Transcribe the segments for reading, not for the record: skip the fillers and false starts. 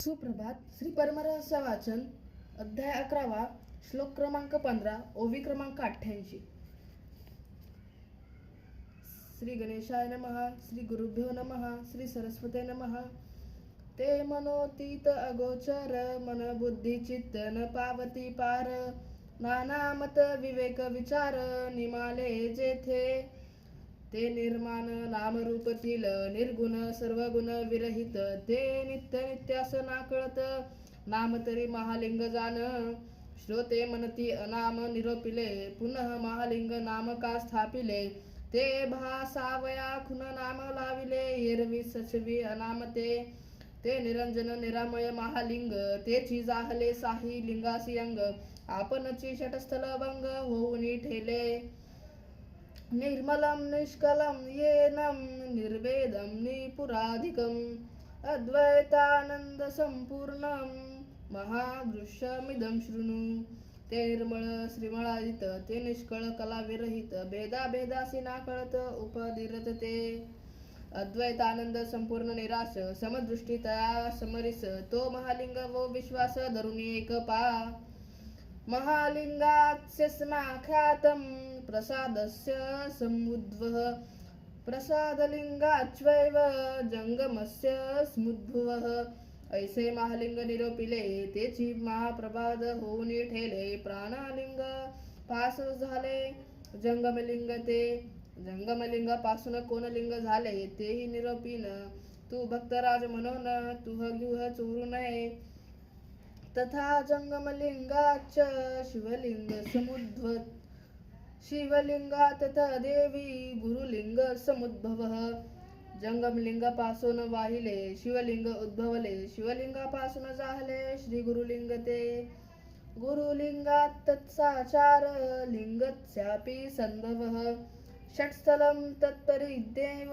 सुप्रभात. श्री परमरहस्य वाचन, अध्याय 11, श्लोक क्रमांक 15, ओवी क्रमांक 88. श्री गणेशाय नमः. श्री गुरुभ्यो नमः. श्री सरस्वते नमः. ते मनोतीत अगोचर, मन बुद्धी चित्त न पावती पार. नाना मत विवेक विचार, निमाले जेथे. ते निर्माण नामरूपतील निर्गुण सर्वगुण विरहित. ते नित्य नित्यास नाकळत, नाम तरी महालिंग जाण. श्रोते म्हणती अनाम निरोपिले, पुनः महालिंग नाम का स्थापिले. ते भासावया खुन नाम लाविले, एरवी सचवी अनामते. ते निरंजन निरामय महालिंग, तेची जाहले साही लिंगासी अंग. आपणची षटस्थल भंग होऊनी ठेले. निर्मलं निष्कलं येनं निर्वेदं निपुराधिकम्. अद्वैतानंद संपूर्णं महादृश्यमिदं शृणु. ते निर्मळ श्रीमळादित, ते निष्कळ कला विरहित. भेदा भेदासी नाकळत उपदिरत ते. अद्वैतानंद संपूर्ण निराश, समदृष्टी तया समरिस. तो महालिंग वो विश्वास धरुनी एक पा. महालिंगास्य स्माख्यातं प्रसादस्य समुद्भवः. प्रसादलिंगाच्वैव जंगमस्य स्मुद्भवः. ऐसे महालिंग निरोपिले, तेची महाप्रभाद होऊन ठेले. प्राणलिंग पास झाले जंगमलिंग ते. जंगमलिंगापासून कोण लिंग झाले, तेही निरोपीन. तू भक्तराज म्हणून तुह घेऊह चोरू नये. तथा जंगमलिंगाच शिवलिंग समुद्भवत. शिवलिंगात देवी गुरुलिंग समुद्भवः. जंगमलिंगापासून वाहिले शिवलिंग उद्भवले. शिवलिंगापासून जाहले श्री गुरुलिंग ते. गुरुलिंगात तत्साचार लिंगस्यापि संभवः. षट्स्थलं तत्परिदेव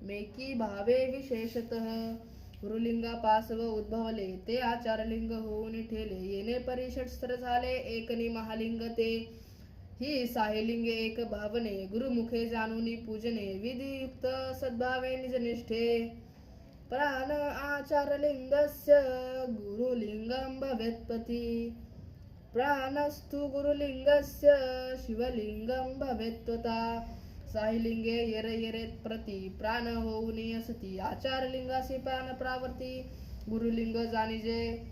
मेकी भावे विशेषतः. गुरुलिंगापासव उद्भवले, ते आचारलिंग होऊन ठेले. येणे परी षट्स्तर झाले एकनी महालिंग ते. ही साहेलिंगे एक भावने, गुरुमुखे जाणूनी पूजने. विधियुक्त सद्भावे निजनिष्ठे. प्राण आचारलिंगस्य गुरुलिंगं भवेत्पती. प्राणस्तु गुरुलिंगस्य शिवलिंगं भवेत्त्वता. साहिलिंगे येर येरेत प्रती, प्राण होऊनी असती. आचारलिंगासी प्राण प्रावर्ती, गुरुलिंग जाणीजे.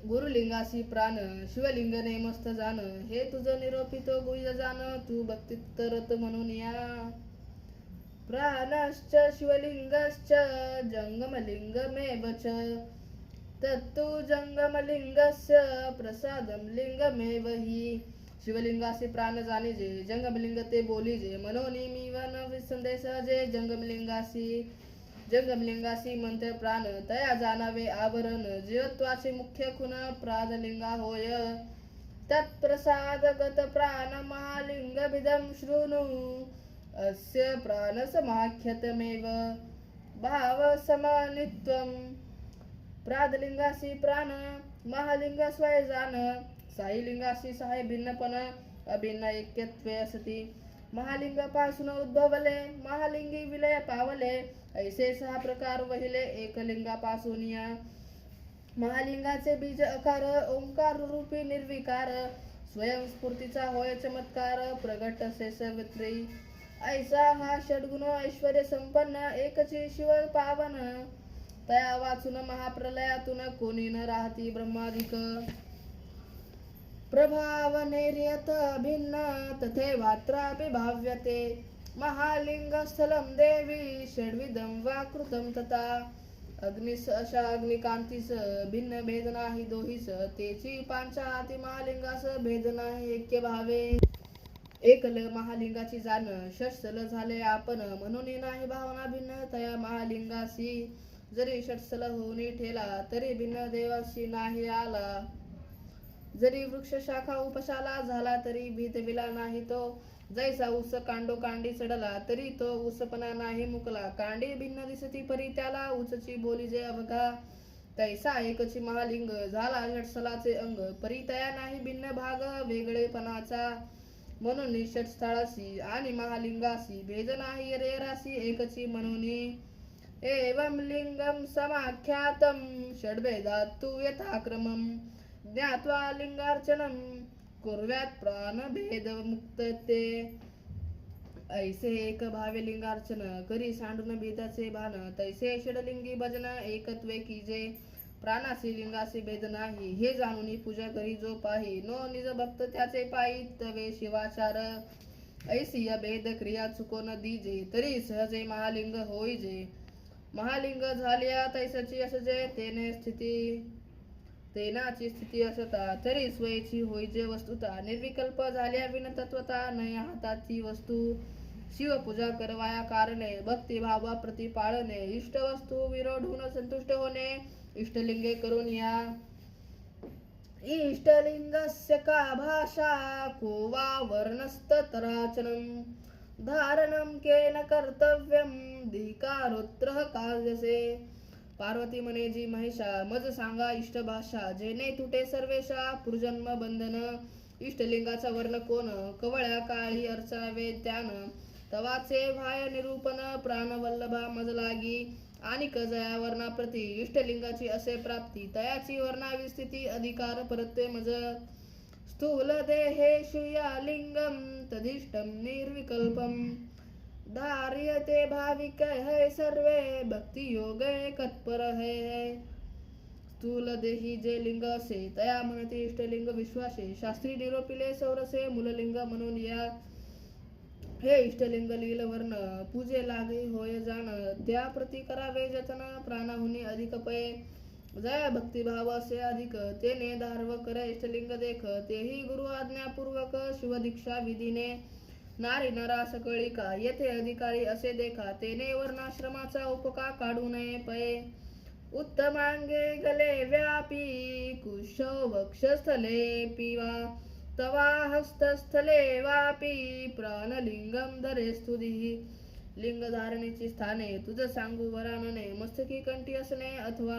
गुरुलिंगासी प्राण शिवलिंग नेमस्थ जाण. हे तुझ निरोपितो गुह्य जाण, तू भक्तीत रत म्हणून या. प्राणश्च शिवलिंगश्च जंगमलिंगमेव च. तत्तु जंगमलिंगस्य प्रसादं लिंगमेव हि. शिवलिंगासी प्राण जाणीजे, जंगमलिंग ते बोलीजे. मनोनी मी वन विसंदेश जे. जंगमलिंगासी म्हणते प्राण, तया जाणावे आवरण. जीवत्वाचे मुख्य खुन प्राणलिंगा होय. तत्प्रसादगत प्राण महालिंगभिदं शृणु. अस्य प्राणसमाख्यतमेव भावसमनित्वम्. प्राणलिंगासी प्राण महालिंग स्वय जाण. साईलिंगासी सहाय भिन्नपण अभिन्न ऐक्यत्वे असती. महालिंगापासून उद्भवले महालिंगी विलय पावले. ऐसे सहा प्रकार वहिले एकलिंगापासून या. महालिंगाचे बीज अकार, ओंकार रूपी निर्विकार. स्वयंस्फूर्तीचा होय चमत्कार, प्रगट असे सवित्री. ऐसा हा षड्गुण ऐश्वर्य संपन्न, एकची शिव पावन. तया वाचून महाप्रलयातून कोणी न राहती ब्रह्मादिक. प्रभावनेर्यत भिन्न तथैवात्रापि भाव्यते. महालिंगस्थलं देवी षड्विधं वा कृतं तथा. अग्निस अशा अग्निकांतीस भिन्न भेद नाही दोहीस. तेची पांचाती महालिंगास भेद नाही ऐक्य भावे. एकल महालिंगाची जाण, षट्स्थल झाले आपण म्हणून नाही भावना भिन्न तया महालिंगासी. जरी षट्स्थल होऊनी ठेला, तरी भिन्न देवाशी नाही आला. जरी वृक्ष शाखा उपशाला झाला, तरी भीतविला नाही तो. जैसा ऊस कांडोकांडी चढला, तरी तो ऊसपणा नाही मुकला. कांडी भिन्न दिसती परी त्याला, ऊचची बोली जे अवघा. तैसा एकची महालिंग झाला षट्स्थलाचे अंग, परी तया नाही भिन्न भाग वेगळेपणाचा. म्हणून षट्स्थळासी आणि महालिंगासी भेद नाही रेरासी एकची म्हणून. एवं लिंगं समाख्यातं षड्भेदात् तु यथाक्रमं ज्ञात्वा लिंगार्चनं कुर्यात् प्राणभेदमुक्तते. ऐसे एक भावे लिंगार्चन करी सांडून भेदाचे भान, तैसे षडलिंगी भजन एकत्वे कीजे. प्राणासी लिंगासी भेद नाही, हे जाणून पूजा करी जो पाही. नो निज भक्त त्याचे पायी तवे शिवाचार. ऐसी भेद क्रिया चुको न दीजे, तरी सहजे महालिंग होईजे. महालिंग झाल्या तैसाची असजे, तेनाची स्थिती असता. तरी स्वयची होईजे वस्तुता. निर्विकल्प झाल्या विन तत्वता, नय हाताची वस्तू. शिवपूजा करवाया कारणे, भक्तिभावा प्रतिपाळणे. इष्ट वस्तू विरोढून संतुष्ट होणे, इष्टलिंगे करून या. इष्टलिंगस्य का भाषा, को वा वर्णस्ततराचनं. धारणं केन कर्तव्यं, धिकारोत्रः कार्यसे. पार्वती म्हणे जी महेशा, मज सांगा इष्ट भाषा. जेणे तुटे सर्वेशा, पूर्वजन्म बंधन. इष्टलिंगाचा वर्ण कोण, कवळ्या काळी अर्चावे त्यान. तवाचे भाय निरूपण, प्राणवल्लभा मज लागी. आणि जया वर्णाप्रती, इष्टलिंगाची असे प्राप्ती. तयाची वर्णावी स्थिती, अधिकार परत्वे मज. स्थूल देहेषु या लिंगम, तदिष्टं निर्विकल्पम. धार्यते भाविक है सर्वे, भक्ति योग तत्पर है. स्थूल देही जे लिंग असे, तया म्हणते इष्टलिंग विश्वासे. शास्त्री निरोपिले सौरसे, मूललिंग म्हणून या. हे इष्टलिंग लील वर्ण, पूजे लागे होय जाण. त्या प्रती करावे जतन, प्राणाहुनी अधिक पय. जया भक्तिभाव असे अधिक, तेने धार्व करे इष्टलिंग देख. तेही गुरु आज्ञापूर्वक, शिवदीक्षा विधीने. नारी नरा सकळी का, येथे अधिकारी असे देखा. तेने वर्णाश्रमाचा उपका काढू नये पय. उत्तमांगे गले व्यापी, कुशो वक्षस्थले पिवा. तवा हस्तस्थले वापी, प्राणलिंगम धरे स्तुती. लिंग धारणेची स्थाने तुझ सांगू वरानने. मस्तकी कंठी असणे, अथवा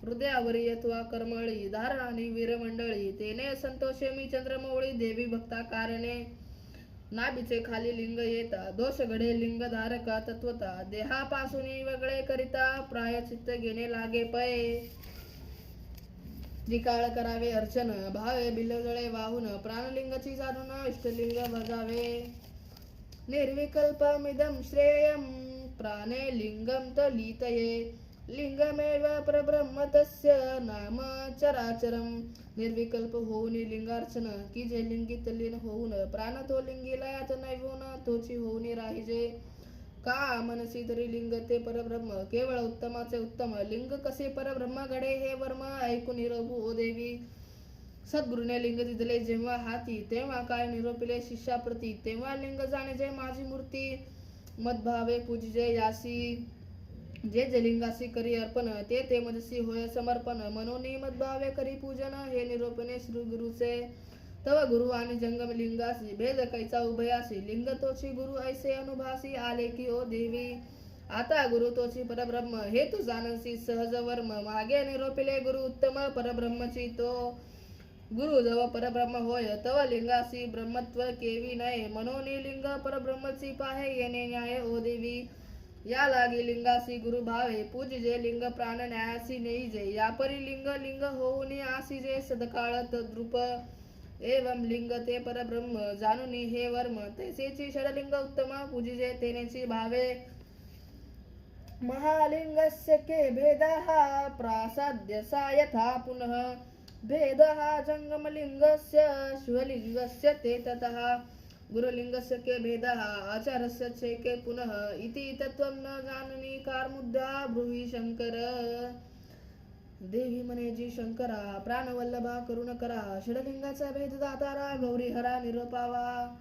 हृदयावरी अथवा कर्मळी. धारणानी वीरमंडळी, तेने संतोषे मी चंद्रमौळी. देवी भक्ता कारणे, नाभीचे खाली लिंग येता. दोष घडे लिंग धारका तत्वता. देहापासून वेगळे करिता, प्रायचित्त घेणे लागे पय. त्रिकाळ करावे अर्चन, भावे बिलजळे वाहून. प्राणलिंगाची जाणून इष्टलिंग भजावे. निर्विकल्पमिदं श्रेयं, प्राणे लिंगं तलितये. लिंगमेव परब्रह्म तस्य, नाम चराचरं. निर्विकल्प होऊन लिंगार्चन, की जे लिंगी तल्लीन होऊन. प्राण तो लिंगी लयात नैवून, तोची होऊन राहिजे. का मनसी तरी लिंग ते परब्रह्म, केवळ उत्तमाचे उत्तम. लिंग कसे परब्रह्म घडे हे वर्म, ऐकून निरोपू ओ देवी. सद्गुरुने लिंग दिले जेव्हा हाती, तेव्हा काय निरोपिले शिष्याप्रती. तेव्हा लिंग जाणे माझी मूर्ती, मदभावे पूजिजे यासी. जे जे लिंगासी करी अर्पण, ते मजसी होय समर्पण. मनोनी मदभावे करी पूजन, हे निरोपणे श्री गुरुचे. तव गुरु आणि जंगम लिंगासी, भेद कैचा उभयासी. लिंग तोची गुरु ऐसे अनुभवासी, आले की ओ देवी. आता गुरु तोची परब्रह्म, हे तू जानसी सहज वर्म. मागे निरोपिले गुरु उत्तम, परब्रह्मची तो. गुरु जव परब्रह्म होय, तव लिंगासी ब्रह्मत्व केवी नये. मनोनी लिंग परब्रह्मची पाहे, येणे न्याय ओ देवी. या लागी लिंगासी गुरु भावे, पूजिजे लिंग प्राण न्यायासी नेईजे. या परी लिंग लिंग होऊन आसीजे, सदकाळ तद्रूप. एवं लिंग ते परब्रह्म, जाणूनी हे वर्म. तैसेची षडलिंग उत्तम, पूजिजे तेनेची भावे. महालिंगस्य के भेदः, प्रासाद्यसा यथा पुनः. भेदः जंगमलिंगस्य, शिवलिंगस्य ते ततः. गुरुलिंगस्य के भेदः, आचारस्य चैके पुनः. इति तत्त्वं न जाननी कारमुद्रा, ब्रूहि शंकर. देवी म्हणे जी शंकरा, प्राणवल्लभा करुण करा. षडलिंगाचा भेद दातारा, गौरी हरा निरोपावा.